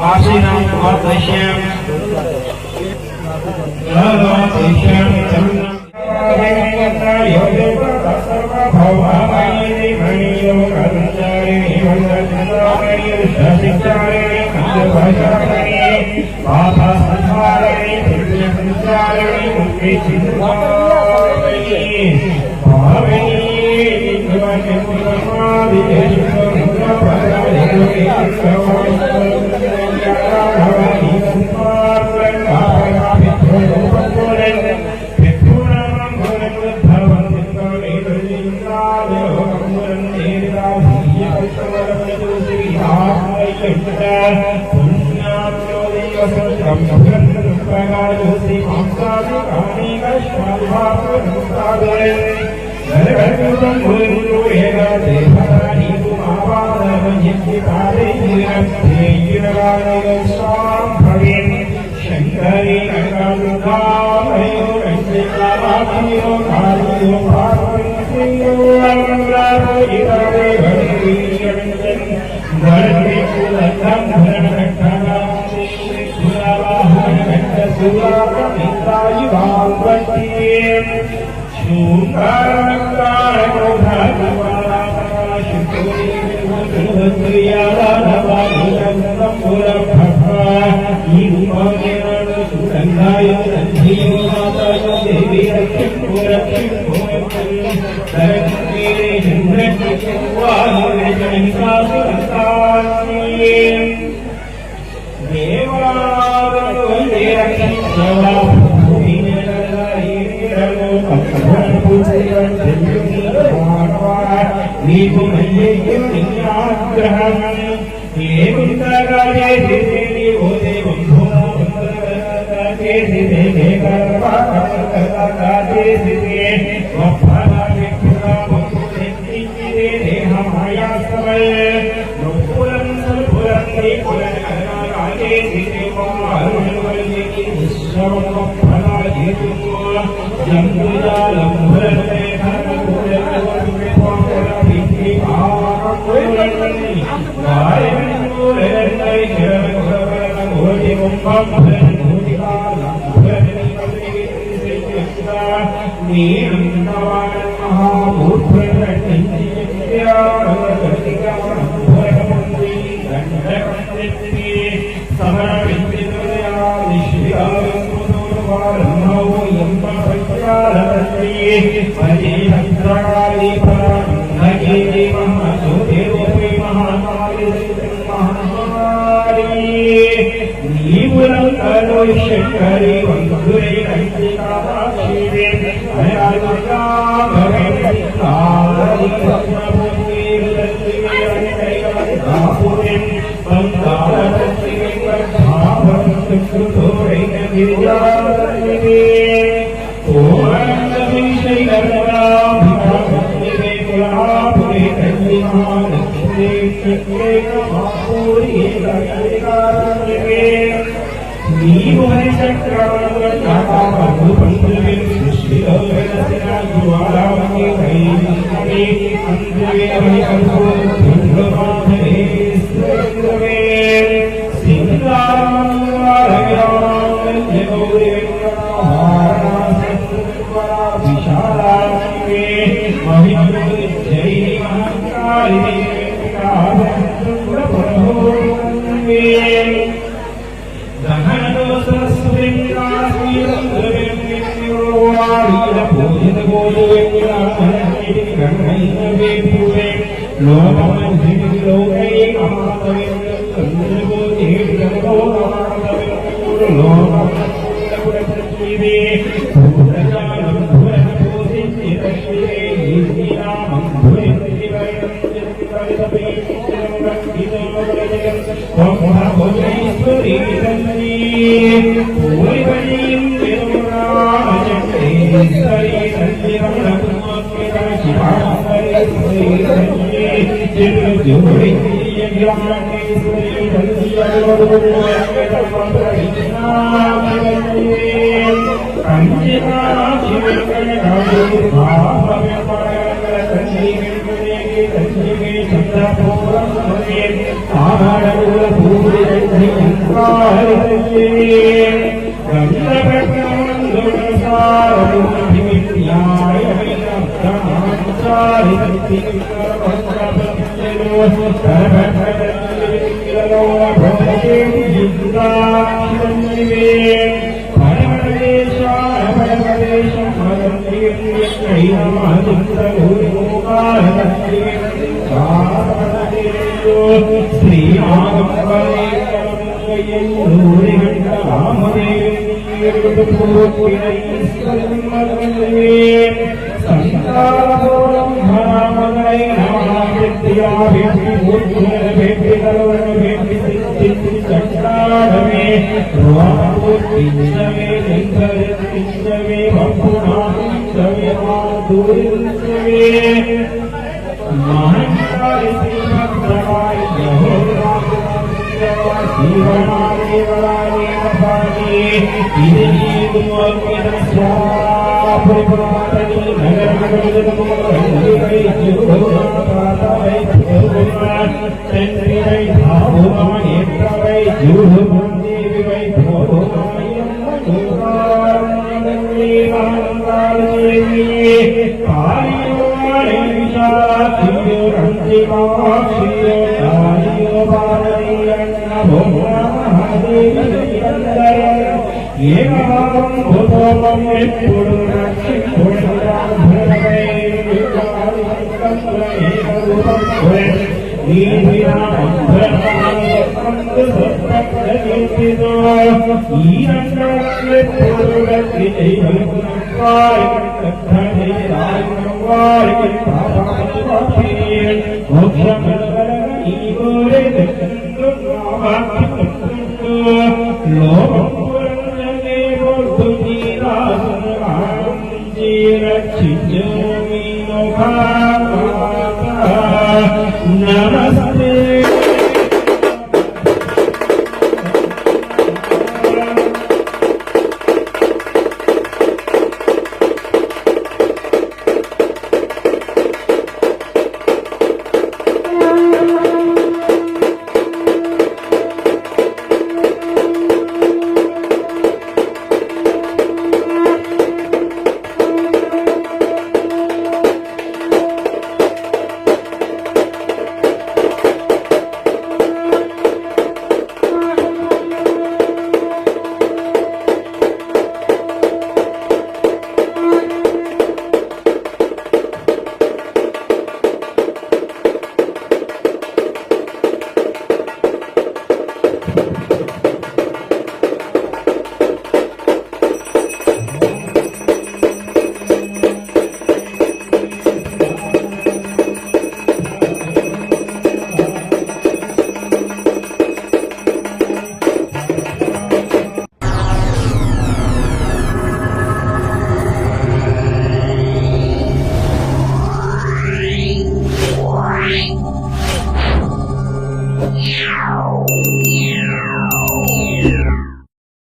आशीनां वादश्यां लालातेश्यां चन्द्रं योगेन्द्र सर्वभौमायि मणियो कर्मचारिणि वन्दनामणि शासिचारिणि भाषारिणि पापा संहारिणि पुण्य संचारिणि मुक्ति चिन्तारिणि भाविनी निवने पुरमादि देशुद्र प्रदायिनी भवानी संपादन भावना पितृपत्तोरन पितृनामं भवन्ति भवन्ति लोकं निर्दाभिय कल्पवरमजुसिहायकट पुण्यात्योदयसत्रं प्रगायोसि मांसादि कानिकश्वाभावनुसादरे नरकर्तुं गुरु एका देवतानि कुमावादमयि पादे निरस्ते गिरवाणिस्वां भवेन् शङ्करी नरकालुकामयो रञ्जितावादियो कालियो पार्वतीयो अमरारो इदारे भगवीयञ्जन् धरति कुलतं धरणकटनां सुरावाहनकटसुराकमितायि भावतीं शूकारणकारणो भगवान् शुद्धोरि मुद्रियावानवानिकन्दं पुरभक्त्वा ईरुमानेन सुगन्धाय सन्धियो माताय देवी रक्षं पुरक्षं भुवनं सरस्वती चन्द्रवायुजनिकासुरस्तास्मि देवावन्दे रक्षं देवा शंकरी वंदुरे रंजिताक्षीरे अयालिका भगवती काली पद्मवती रंजितापुरे बंदारती वर्धावती सुधोरे गिरिजारिवे ओमनंदि श्रीगर्भा भिक्षापुरे कुलापुरे रंजितापुरे चित्रे कमापुरे रंजितारिवे नीवरे चक्रवर्ती नागावतु पंचमे श्रीलोकरसिना जुवालावती वैष्णवी अंजवे हरिकल्पो भृंगवाधरे स्त्रवे सिंगारमंगलारयां जगौरे वेंकटमाहारासंस्कृतवरा विशालाक्षिवे महिमृति जय महाकालिने वेंकटाभद्रपुरभोगन्वे Namaste.